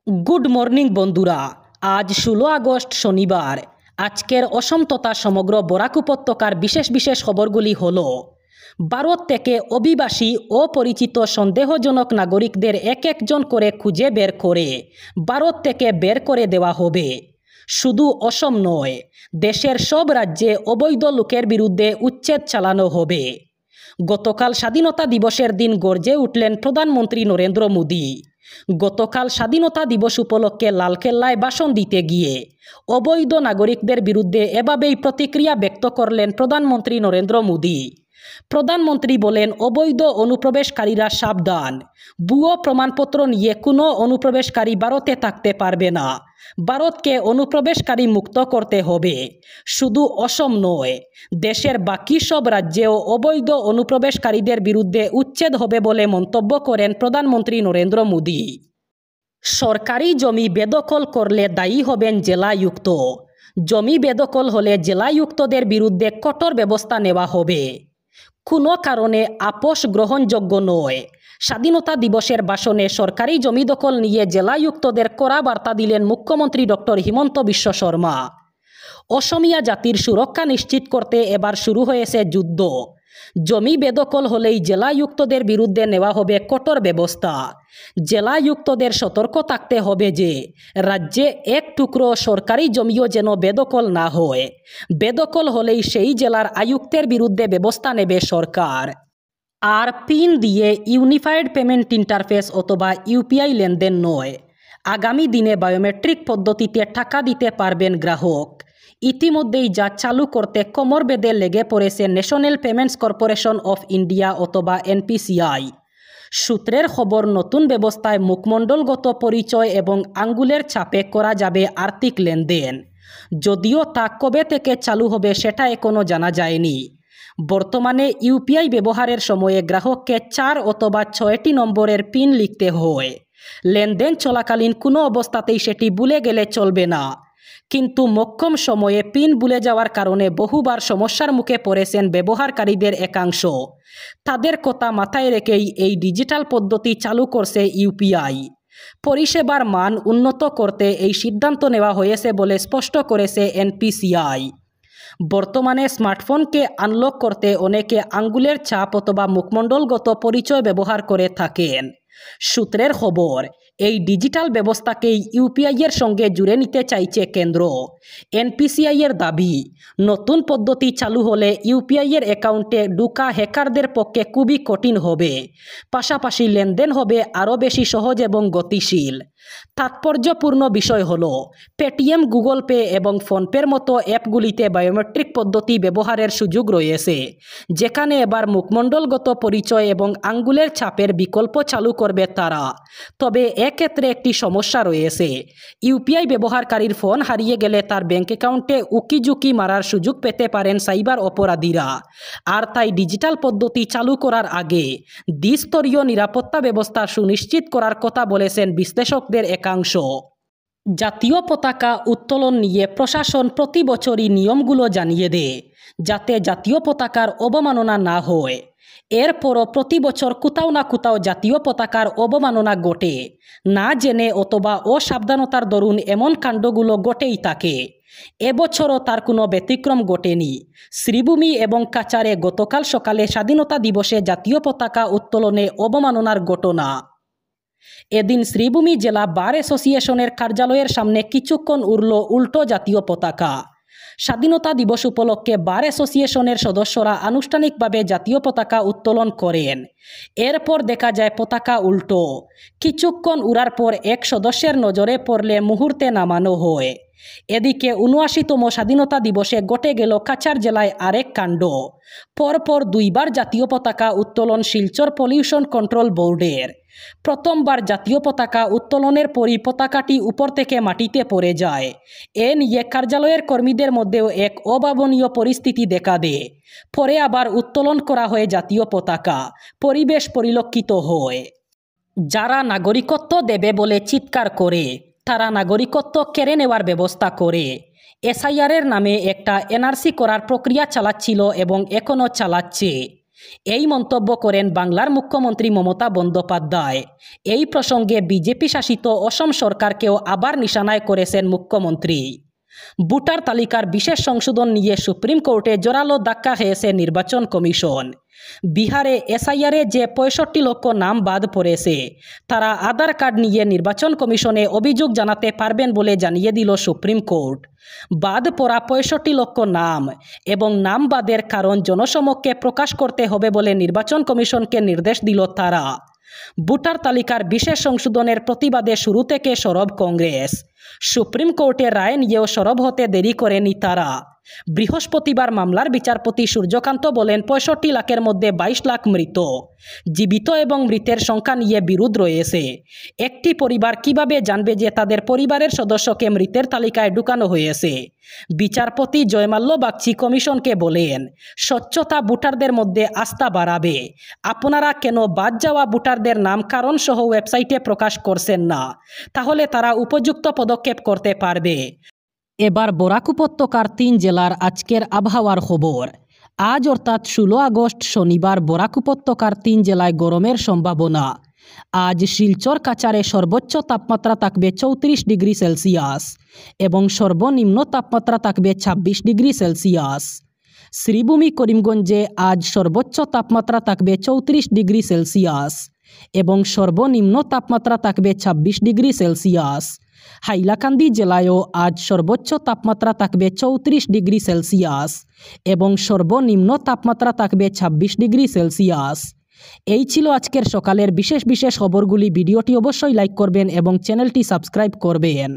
Good morning বন্ধুরা। আজ 16 August শনিবার। আজকের অসম তথা সমগ্র বরাক উপত্যকার বিশেষ বিশেষ খবরগুলি হল: ভারত থেকে অভিবাসী অপরিচিত সন্দেহজনক নাগরিকদের এক একজন করে খুঁজে বের করে ভারত থেকে বের করে দেওয়া হবে। শুধু অসম নয়, দেশের সব রাজ্যে অবৈধ লোকের বিরুদ্ধে উচ্ছেদ চালানো হবে। গতকাল স্বাধীনতা দিবসের দিন গর্জে উঠলেন প্রধানমন্ত্রী নরেন্দ্র মোদী। গতকাল স্বাধীনতা দিবস উপলক্ষে লালকেল্লায় ভাষণ দিতে গিয়ে অবৈধ নাগরিকদের বিরুদ্ধে এভাবেই প্রতিক্রিয়া ব্যক্ত করলেন প্রধানমন্ত্রী নরেন্দ্র মোদী। প্রধানমন্ত্রী বলেন, অবৈধ অনুপ্রবেশকারীরা সাবধান। ভুয়ো প্রমাণপত্র নিয়ে কোনো অনুপ্রবেশকারী ভারতে থাকতে পারবে না। ভারতকে অনুপ্রবেশকারী মুক্ত করতে হবে। শুধু অসম নয়, দেশের বাকি সব রাজ্যেও অবৈধ অনুপ্রবেশকারীদের বিরুদ্ধে উচ্ছেদ হবে বলে মন্তব্য করেন প্রধানমন্ত্রী নরেন্দ্র মোদী। সরকারি জমি বেদখল করলে দায়ী হবেন জেলায়ুক্ত। জমি বেদখল হলে জেলায়ুক্তদের বিরুদ্ধে কঠোর ব্যবস্থা নেওয়া হবে। কোনো কারণে আপোষ গ্রহণযোগ্য নয়। স্বাধীনতা দিবসের ভাষণে সরকারি জমি দখল নিয়ে জেলায়ুক্তদের কড়া বার্তা দিলেন মুখ্যমন্ত্রী ডক্টর হিমন্ত বিশ্ব শর্মা। অসমিয়া জাতির সুরক্ষা নিশ্চিত করতে এবার শুরু হয়েছে যুদ্ধ। জমি বেদখল হলেই জেলায়ুক্তদের বিরুদ্ধে নেওয়া হবে কঠোর ব্যবস্থা। জেলায়ুক্তদের সতর্ক থাকতে হবে যে রাজ্যে এক টুকরো সরকারি জমিও যেন বেদখল না হয়। বেদখল হলেই সেই জেলার আয়ুক্তের বিরুদ্ধে ব্যবস্থা নেবে সরকার। আর পিন দিয়ে ইউনিফাইড পেমেন্ট ইন্টারফেস অথবা ইউপিআই লেনদেন নয়, আগামী দিনে বায়োমেট্রিক পদ্ধতিতে টাকা দিতে পারবেন গ্রাহক। ইতিমধ্যেই যা চালু করতে কোমর বেঁধে লেগে পড়েছে national payments corporation of India অথবা এনপিসিআই। সূত্রের খবর, নতুন ব্যবস্থায় মুখমণ্ডলগত পরিচয় এবং আঙ্গুলের ছাপে করা যাবে আর্থিক লেনদেন। যদিও তা কবে থেকে চালু হবে সেটা এখনও জানা যায়নি। বর্তমানে ইউপিআই ব্যবহারের সময়ে গ্রাহককে 4 অথবা 6টি নম্বরের পিন লিখতে হয়। লেনদেন চলাকালীন কোনো অবস্থাতেই সেটি ভুলে গেলে চলবে না। কিন্তু মোক্ষম সময়ে পিন ভুলে যাওয়ার কারণে বহুবার সমস্যার মুখে পড়েছেন ব্যবহারকারীদের একাংশ। তাদের কথা মাথায় রেখেই এই ডিজিটাল পদ্ধতি চালু করছে ইউপিআই। পরিষেবার মান উন্নত করতে এই সিদ্ধান্ত নেওয়া হয়েছে বলে স্পষ্ট করেছে এনপিসিআই। বর্তমানে স্মার্টফোনকে আনলক করতে অনেকে আঙ্গুলের ছাপ অথবা মুখমণ্ডলগত পরিচয় ব্যবহার করে থাকেন। সূত্রের খবর, এই ডিজিটাল ব্যবস্থাকেই ইউপিআইয়ের সঙ্গে জুড়ে নিতে চাইছে কেন্দ্র। এনপিসিআইয়ের দাবি, নতুন পদ্ধতি চালু হলে ইউপিআইয়ের অ্যাকাউন্টে ঢোকা হ্যাকারদের পক্ষে খুবই কঠিন হবে। পাশাপাশি লেনদেন হবে আরও বেশি সহজ এবং গতিশীল। তাৎপর্যপূর্ণ বিষয় হল, পেটিএম, গুগল পে এবং ফোনপের মতো অ্যাপগুলিতে বায়োমেট্রিক পদ্ধতি ব্যবহারের সুযোগ রয়েছে, যেখানে এবার মুখমণ্ডলগত পরিচয় এবং আঙ্গুলের ছাপের বিকল্প চালু করবে তারা। তবে এক্ষেত্রে একটি সমস্যা রয়েছে। ইউপিআই ব্যবহারকারীর ফোন হারিয়ে গেলে তার ব্যাংক অ্যাকাউন্টে উকিঝুঁকি মারার সুযোগ পেতে পারেন সাইবার অপরাধীরা। আর তাই ডিজিটাল পদ্ধতি চালু করার আগে দ্বিস্তরীয় নিরাপত্তা ব্যবস্থা সুনিশ্চিত করার কথা বলেছেন বিশ্লেষকদের একাংশ। জাতীয় পতাকা উত্তোলন নিয়ে প্রশাসন প্রতি বছরই নিয়মগুলো জানিয়ে দেয়, যাতে জাতীয় পতাকার অবমাননা না হয়। এরপরও প্রতি বছর কোথাও না কোথাও জাতীয় পতাকার অবমাননা ঘটে। না জেনে অথবা অসাবধানতার দরুন এমন কাণ্ডগুলো ঘটেই থাকে। এবছরও তার কোনো ব্যতিক্রম ঘটেনি। শ্রীভূমি এবং কাচারে গতকাল সকালে স্বাধীনতা দিবসে জাতীয় পতাকা উত্তোলনে অবমাননার ঘটনা। এদিন শ্রীভূমি জেলা বার অ্যাসোসিয়েশনের কার্যালয়ের সামনে কিছুক্ষণ উড়ল উল্টো জাতীয় পতাকা। স্বাধীনতা দিবস উপলক্ষে বার অ্যাসোসিয়েশনের সদস্যরা আনুষ্ঠানিকভাবে জাতীয় পতাকা উত্তোলন করেন। এরপর দেখা যায় পতাকা উল্টো। কিছুক্ষণ উড়ার পর এক সদস্যের নজরে পড়লে মুহূর্তে নামানো হয়। এদিকে ৭৯তম স্বাধীনতা দিবসে ঘটে গেল কাছাড় জেলায় আরেক কাণ্ড। পরপর 2বার জাতীয় পতাকা উত্তোলন শিলচর পলিউশন কন্ট্রোল বোর্ডের। প্রথমবার জাতীয় পতাকা উত্তোলনের পরই পতাকাটি উপর থেকে মাটিতে পড়ে যায়। এ নিয়ে কার্যালয়ের কর্মীদের মধ্যেও এক অভাবনীয় পরিস্থিতি দেখা দেয়। পরে আবার উত্তোলন করা হয় জাতীয় পতাকা। পরিবেশ পরিলক্ষিত হয়। যারা নাগরিকত্ব দেবে বলে চিৎকার করে, তারা নাগরিকত্ব কেড়ে নেওয়ার ব্যবস্থা করে। এসআইআরের নামে একটা এনআরসি করার প্রক্রিয়া চালাচ্ছিল এবং এখনও চালাচ্ছে। এই মন্তব্য করেন বাংলার মুখ্যমন্ত্রী মমতা বন্দ্যোপাধ্যায়। এই প্রসঙ্গে বিজেপি শাসিত অসম সরকারকেও আবার নিশানায় করেছেন মুখ্যমন্ত্রী। ভোটার তালিকার বিশেষ সংশোধন নিয়ে সুপ্রিম কোর্টে জোরালো ধাক্কা খেয়েছে নির্বাচন কমিশন। বিহারে এসআইআরে যে 65 লক্ষ নাম বাদ পড়েছে, তারা আধার কার্ড নিয়ে নির্বাচন কমিশনে অভিযোগ জানাতে পারবেন বলে জানিয়ে দিল সুপ্রিম কোর্ট। বাদ পড়া 65 লক্ষ নাম এবং নাম বাদের কারণ জনসমক্ষে প্রকাশ করতে হবে বলে নির্বাচন কমিশনকে নির্দেশ দিল তারা। ভোটার তালিকার বিশেষ সংশোধনের প্রতিবাদে শুরু থেকে সরব কংগ্রেস। সুপ্রিম কোর্টের রায় নিয়েও সরব হতে দেরি করেনি তারা। বৃহস্পতিবার মামলার বিচারপতি সূর্যকান্ত বলেন, 65 লাখের মধ্যে 22 লাখ মৃত। জীবিত এবং মৃতের সংখ্যা নিয়ে বিরোধ রয়েছে। একটি পরিবার কিভাবে জানবে যে তাদের পরিবারের সদস্যকে মৃতের তালিকায় ঢুকানো হয়েছে? বিচারপতি জয়মাল্য বাগচি কমিশনকে বলেন, স্বচ্ছতা ভোটারদের মধ্যে আস্থা বাড়াবে। আপনারা কেন বাদ যাওয়া ভোটারদের নাম কারণ সহ ওয়েবসাইটে প্রকাশ করছেন না? তাহলে তারা উপযুক্ত পদক্ষেপ করতে পারবে। এবার বরাক উপত্যকার 3 জেলার আজকের আবহাওয়ার খবর। আজ অর্থাৎ 16 আগস্ট শনিবার বরাক উপত্যকার 3 জেলায় গরমের সম্ভাবনা। আজ শিলচর কাছাড়ে সর্বোচ্চ তাপমাত্রা থাকবে 34 ডিগ্রি সেলসিয়াস এবং সর্বনিম্ন তাপমাত্রা থাকবে 26 ডিগ্রি সেলসিয়াস। শ্রীভূমি করিমগঞ্জে আজ সর্বোচ্চ তাপমাত্রা থাকবে 34 ডিগ্রি সেলসিয়াস এবং সর্বনিম্ন তাপমাত্রা থাকবে 26 ডিগ্রি সেলসিয়াস। হাইলাকান্দি জেলায়ও আজ সর্বোচ্চ তাপমাত্রা থাকবে 34 ডিগ্রি সেলসিয়াস এবং সর্বনিম্ন তাপমাত্রা থাকবে 26 ডিগ্রি সেলসিয়াস। এই ছিল আজকের সকালের বিশেষ খবরগুলি। ভিডিওটি অবশ্যই লাইক করবেন এবং চ্যানেলটি সাবস্ক্রাইব করবেন।